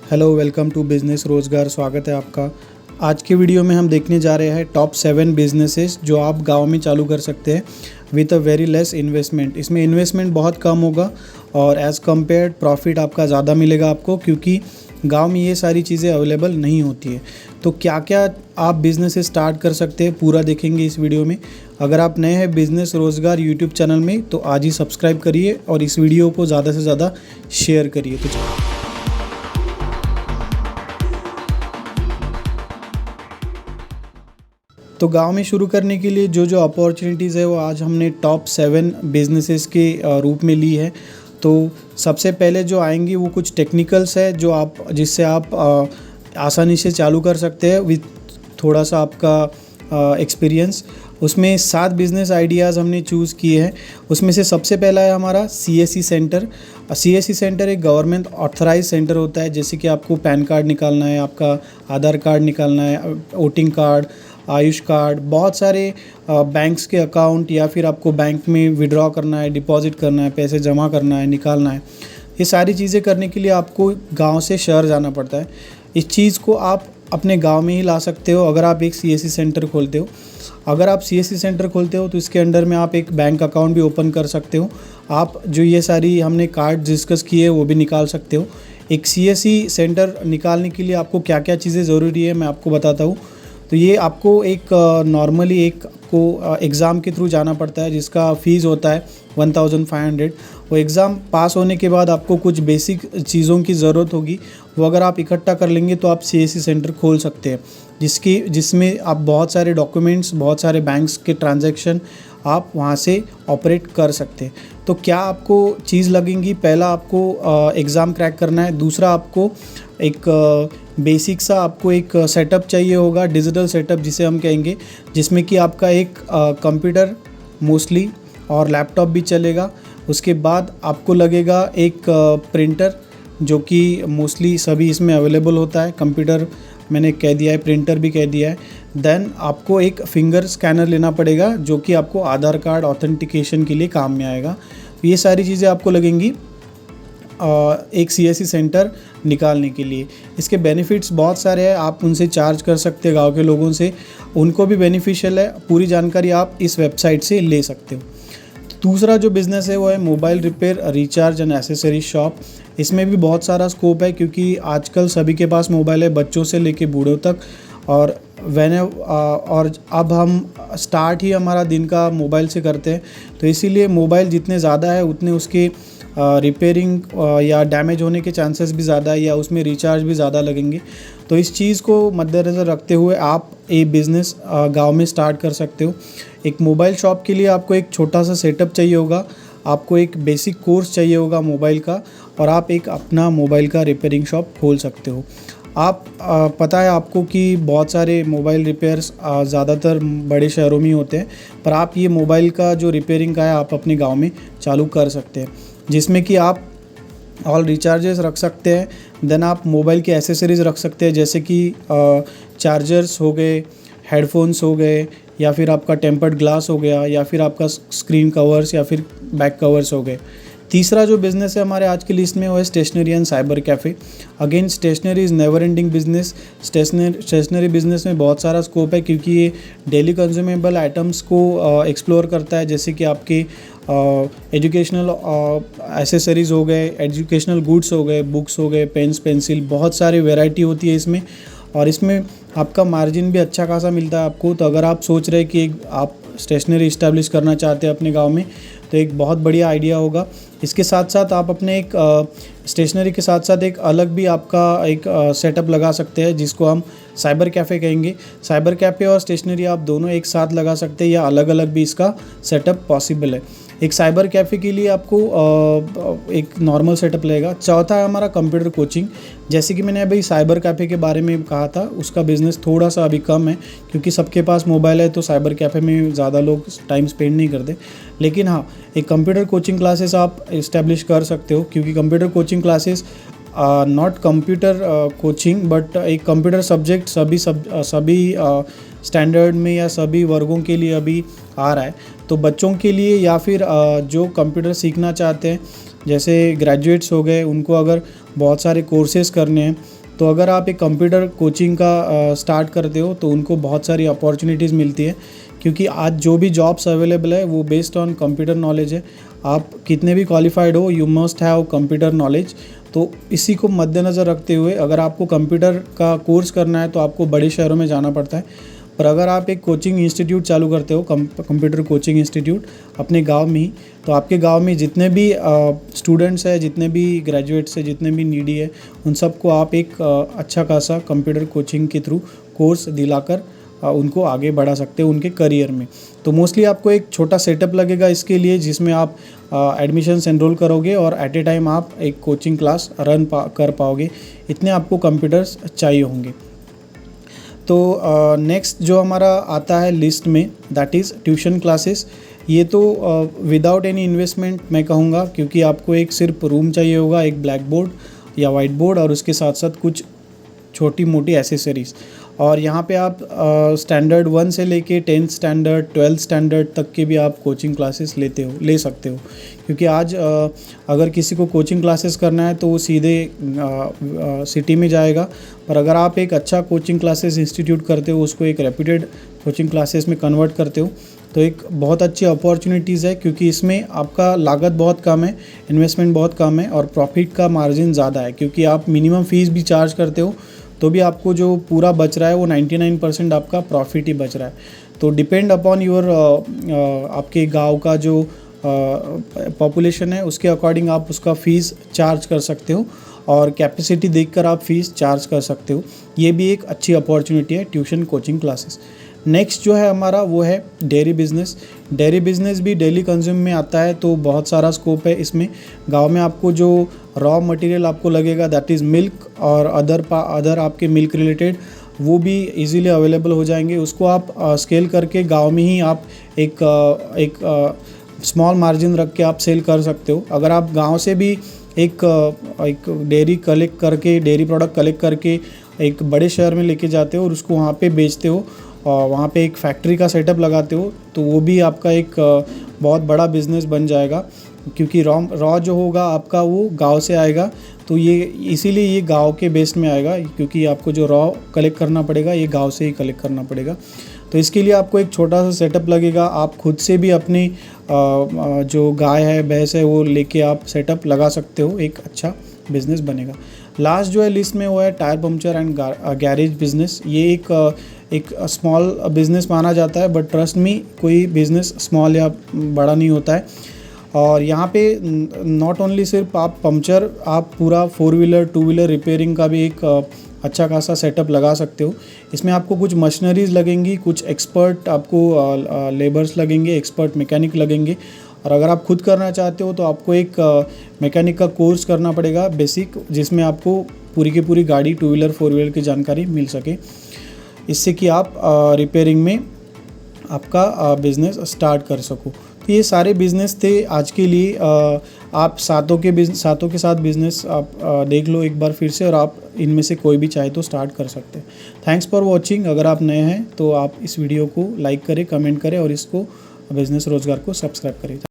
Hello, welcome to business रोज़गार। स्वागत है आपका। आज के वीडियो में हम देखने जा रहे हैं टॉप 7 बिजनेसेस जो आप गांव में चालू कर सकते हैं with a very less investment. इसमें इन्वेस्टमेंट बहुत कम होगा और एज़ कम्पेयर्ड प्रॉफिट आपका ज़्यादा मिलेगा आपको, क्योंकि गांव में ये सारी चीज़ें अवेलेबल नहीं होती है। तो क्या क्या आप बिज़नेस स्टार्ट कर सकते हैं पूरा देखेंगे इस वीडियो में। अगर आप नए हैं बिज़नेस रोज़गार यूट्यूब चैनल में तो आज ही सब्सक्राइब करिए और इस वीडियो को ज़्यादा से ज़्यादा शेयर करिए। तो गांव में शुरू करने के लिए जो जो अपॉर्चुनिटीज़ है वो आज हमने टॉप 7 बिजनेसेस के रूप में ली है। तो सबसे पहले जो आएंगी वो कुछ टेक्निकल्स है जो जिससे आप आसानी से चालू कर सकते हैं विथ थोड़ा सा आपका एक्सपीरियंस। उसमें 7 बिज़नेस आइडियाज़ हमने चूज़ किए हैं। उसमें से सबसे पहला है हमारा CSC सेंटर। CSC सेंटर एक गवर्नमेंट ऑथराइज सेंटर होता है। जैसे कि आपको पैन कार्ड निकालना है, आपका आधार कार्ड निकालना है, वोटिंग कार्ड, आयुष कार्ड, बहुत सारे बैंक्स के अकाउंट या फिर आपको बैंक में विड्रॉ करना है, डिपॉजिट करना है, पैसे जमा करना है, निकालना है, ये सारी चीज़ें करने के लिए आपको गांव से शहर जाना पड़ता है। इस चीज़ को आप अपने गांव में ही ला सकते हो अगर आप एक CSC सेंटर खोलते हो। अगर आप CSC सेंटर खोलते हो तो इसके अंडर में आप एक बैंक अकाउंट भी ओपन कर सकते हो। आप जो ये सारी हमने कार्ड डिस्कस किए वो भी निकाल सकते हो। एक CSC सेंटर निकालने के लिए आपको क्या क्या चीज़ें ज़रूरी है मैं आपको बताता हूँ। तो ये आपको एक नॉर्मली एक को एग्ज़ाम के थ्रू जाना पड़ता है जिसका फ़ीस होता है 1500। वो एग्ज़ाम पास होने के बाद आपको कुछ बेसिक चीज़ों की ज़रूरत होगी, वो अगर आप इकट्ठा कर लेंगे तो आप CSC सेंटर खोल सकते हैं, जिसमें आप बहुत सारे डॉक्यूमेंट्स, बहुत सारे बैंक्स के ट्रांजैक्शन आप वहाँ से ऑपरेट कर सकते हैं। तो क्या आपको चीज़ लगेंगी, पहला आपको एग्ज़ाम क्रैक करना है, दूसरा आपको एक बेसिक सा आपको एक सेटअप चाहिए होगा, डिजिटल सेटअप जिसे हम कहेंगे, जिसमें कि आपका एक कंप्यूटर मोस्टली और लैपटॉप भी चलेगा। उसके बाद आपको लगेगा एक प्रिंटर जो कि मोस्टली सभी इसमें अवेलेबल होता है। कंप्यूटर मैंने कह दिया है, प्रिंटर भी कह दिया है। देन आपको एक फिंगर स्कैनर लेना पड़ेगा जो कि आपको आधार कार्ड ऑथेंटिकेशन के लिए काम में आएगा। ये सारी चीज़ें आपको लगेंगी एक CSC सेंटर निकालने के लिए। इसके बेनिफिट्स बहुत सारे हैं, आप उनसे चार्ज कर सकते हैं, गांव के लोगों से, उनको भी बेनिफिशियल है। पूरी जानकारी आप इस वेबसाइट से ले सकते हो। दूसरा जो बिज़नेस है वो है mobile repair, recharge and accessory shop. इसमें भी बहुत सारा स्कोप है क्योंकि आजकल सभी के पास मोबाइल है, बच्चों से लेके बूढ़ों तक। और और अब हम स्टार्ट ही हमारा दिन का मोबाइल से करते हैं, तो इसीलिए मोबाइल जितने ज़्यादा है उतने उसके रिपेयरिंग या डैमेज होने के चांसेस भी ज़्यादा है, या उसमें रिचार्ज भी ज़्यादा लगेंगे। तो इस चीज़ को मद्देनज़र रखते हुए आप ये बिज़नेस गांव में स्टार्ट कर सकते हो। एक मोबाइल शॉप के लिए आपको एक छोटा सा सेटअप चाहिए होगा, आपको एक बेसिक कोर्स चाहिए होगा मोबाइल का, और आप एक अपना मोबाइल का रिपेयरिंग शॉप खोल सकते हो। आप पता है आपको कि बहुत सारे मोबाइल रिपेयर्स ज़्यादातर बड़े शहरों में ही होते हैं, पर आप ये मोबाइल का जो रिपेयरिंग का है आप अपने गांव में चालू कर सकते हैं, जिसमें कि आप ऑल रिचार्जेस रख सकते हैं। देन आप मोबाइल की एसेसरीज़ रख सकते हैं, जैसे कि चार्जर्स हो गए, हेडफोन्स हो गए, या फिर आपका टेम्पर्ड ग्लास हो गया, या फिर आपका स्क्रीन कवर्स या फिर बैक कवर्स हो गए। तीसरा जो बिज़नेस है हमारे आज की लिस्ट में वो है stationery and cyber cafe. Again stationery is never ending business. Stationery business में बहुत सारा स्कोप है क्योंकि ये डेली कंज्यूमेबल आइटम्स को एक्सप्लोर करता है, जैसे कि आपके एजुकेशनल एसेसरीज़ हो गए, एजुकेशनल गुड्स हो गए, बुक्स हो गए, पेन्स, पेंसिल, बहुत सारी वैरायटी होती है इसमें, और इसमें आपका मार्जिन भी अच्छा खासा मिलता है आपको। तो अगर आप सोच रहे हैं कि आप स्टेशनरी इस्टेब्लिश करना चाहते हैं अपने गांव में, तो एक बहुत बढ़िया आइडिया होगा। इसके साथ साथ आप अपने एक स्टेशनरी के साथ साथ एक अलग भी आपका एक सेटअप लगा सकते हैं जिसको हम साइबर कैफ़े कहेंगे। साइबर कैफ़े और स्टेशनरी आप दोनों एक साथ लगा सकते हैं या अलग अलग भी इसका सेटअप पॉसिबल है। एक साइबर कैफ़े के लिए आपको एक नॉर्मल सेटअप लगेगा। चौथा है हमारा कंप्यूटर कोचिंग। जैसे कि मैंने अभी साइबर कैफ़े के बारे में कहा था, उसका बिज़नेस थोड़ा सा अभी कम है क्योंकि सबके पास मोबाइल है, तो साइबर कैफ़े में ज़्यादा लोग टाइम स्पेंड नहीं करते। लेकिन हाँ, एक कंप्यूटर कोचिंग क्लासेस आप इस्टेब्लिश कर सकते हो, क्योंकि computer coaching classes not computer coaching but एक कंप्यूटर सब्जेक्ट सभी स्टैंडर्ड में या सभी वर्गों के लिए अभी आ रहा है। तो बच्चों के लिए या फिर जो कंप्यूटर सीखना चाहते हैं, जैसे ग्रेजुएट्स हो गए, उनको अगर बहुत सारे कोर्सेज़ करने हैं तो अगर आप एक कंप्यूटर कोचिंग का स्टार्ट करते हो तो उनको बहुत सारी अपॉर्चुनिटीज़ मिलती है, क्योंकि आज जो भी जॉब्स अवेलेबल है वो बेस्ड ऑन कंप्यूटर नॉलेज है। आप कितने भी क्वालिफाइड हो, you must have computer knowledge. तो इसी को मद्देनज़र रखते हुए अगर आपको कंप्यूटर का कोर्स करना है तो आपको बड़े शहरों में जाना पड़ता है। पर अगर आप एक कोचिंग इंस्टीट्यूट चालू करते हो, कंप्यूटर कोचिंग इंस्टीट्यूट अपने गांव में ही, तो आपके गांव में जितने भी स्टूडेंट्स हैं, जितने भी ग्रेजुएट्स हैं, जितने भी नीडी है, उन सबको आप एक अच्छा खासा कंप्यूटर कोचिंग के थ्रू कोर्स दिलाकर उनको आगे बढ़ा सकते हो उनके करियर में। तो मोस्टली आपको एक छोटा सेटअप लगेगा इसके लिए, जिसमें आप एडमिशन्स एनरोल करोगे और एट ए टाइम आप एक कोचिंग क्लास कर पाओगे। इतने आपको कंप्यूटर्स चाहिए होंगे। तो नेक्स्ट जो हमारा आता है लिस्ट में, दैट इज़ ट्यूशन क्लासेस। ये तो विदाउट एनी इन्वेस्टमेंट मैं कहूँगा, क्योंकि आपको एक सिर्फ रूम चाहिए होगा, एक ब्लैक बोर्ड या वाइट बोर्ड और उसके साथ साथ कुछ छोटी मोटी एसेसरीज़। और यहाँ पे आप स्टैंडर्ड 1 से लेके 10th स्टैंडर्ड 12th स्टैंडर्ड तक के भी आप कोचिंग क्लासेस ले सकते हो। क्योंकि आज अगर किसी को कोचिंग क्लासेस करना है तो वो सीधे सिटी में जाएगा, पर अगर आप एक अच्छा कोचिंग क्लासेस इंस्टीट्यूट करते हो, उसको एक रेप्यूटेड कोचिंग क्लासेस में कन्वर्ट करते हो, तो एक बहुत अच्छी अपॉर्चुनिटीज़ है। क्योंकि इसमें आपका लागत बहुत कम है, इन्वेस्टमेंट बहुत कम है और प्रॉफिट का मार्जिन ज़्यादा है। क्योंकि आप मिनिमम फ़ीस भी चार्ज करते हो तो भी आपको जो पूरा बच रहा है वो 99% आपका प्रॉफिट ही बच रहा है। तो डिपेंड अपॉन योर आपके गांव का जो पॉपुलेशन है उसके अकॉर्डिंग आप उसका फ़ीस चार्ज कर सकते हो और कैपेसिटी देखकर आप फ़ीस चार्ज कर सकते हो। ये भी एक अच्छी अपॉर्चुनिटी है ट्यूशन कोचिंग क्लासेस। नेक्स्ट जो है हमारा वो है डेयरी बिज़नेस। डेयरी बिज़नेस भी डेली कंज्यूम में आता है, तो बहुत सारा स्कोप है इसमें। गांव में आपको जो रॉ मटेरियल आपको लगेगा, दैट इज़ मिल्क और अदर आपके मिल्क रिलेटेड, वो भी इजीली अवेलेबल हो जाएंगे। उसको आप स्केल करके गांव में ही आप एक स्मॉल मार्जिन रख के आप सेल कर सकते हो। अगर आप गांव से भी एक डेयरी प्रोडक्ट कलेक्ट करके एक बड़े शहर में लेके जाते हो और उसको वहाँ पे बेचते हो और वहाँ पे एक फैक्ट्री का सेटअप लगाते हो, तो वो भी आपका एक बहुत बड़ा बिज़नेस बन जाएगा। क्योंकि रॉ जो होगा आपका वो गांव से आएगा, तो ये इसीलिए ये गांव के बेस में आएगा, क्योंकि आपको जो रॉ कलेक्ट करना पड़ेगा ये गांव से ही कलेक्ट करना पड़ेगा। तो इसके लिए आपको एक छोटा सा सेटअप लगेगा। आप खुद से भी अपनी जो गाय है, भैंस है, वो लेके आप सेटअप लगा सकते हो, एक अच्छा बिज़नेस बनेगा। लास्ट जो है लिस्ट में वो है tyre puncture and garage business. ये एक स्मॉल बिज़नेस माना जाता है, बट ट्रस्ट मी, कोई बिज़नेस स्मॉल या बड़ा नहीं होता है। और यहाँ पे नॉट ओनली सिर्फ आप पंक्चर, आप पूरा 4 व्हीलर 2 व्हीलर रिपेयरिंग का भी एक अच्छा खासा सेटअप लगा सकते हो। इसमें आपको कुछ मशीनरीज़ लगेंगी, कुछ एक्सपर्ट आपको लेबर्स लगेंगे, एक्सपर्ट मैकेनिक लगेंगे। और अगर आप खुद करना चाहते हो तो आपको एक मैकेनिक का कोर्स करना पड़ेगा बेसिक, जिसमें आपको पूरी की पूरी गाड़ी 2 व्हीलर 4 व्हीलर की जानकारी मिल सके, इससे कि आप रिपेयरिंग में आपका बिज़नेस स्टार्ट कर सको। तो ये सारे बिज़नेस थे आज के लिए। आप सातों के साथ बिज़नेस आप देख लो एक बार फिर से, और आप इनमें से कोई भी चाहे तो स्टार्ट कर सकते हैं। Thanks for watching. अगर आप नए हैं तो आप इस वीडियो को लाइक करें, कमेंट करें और इसको बिज़नेस रोज़गार को सब्सक्राइब करें।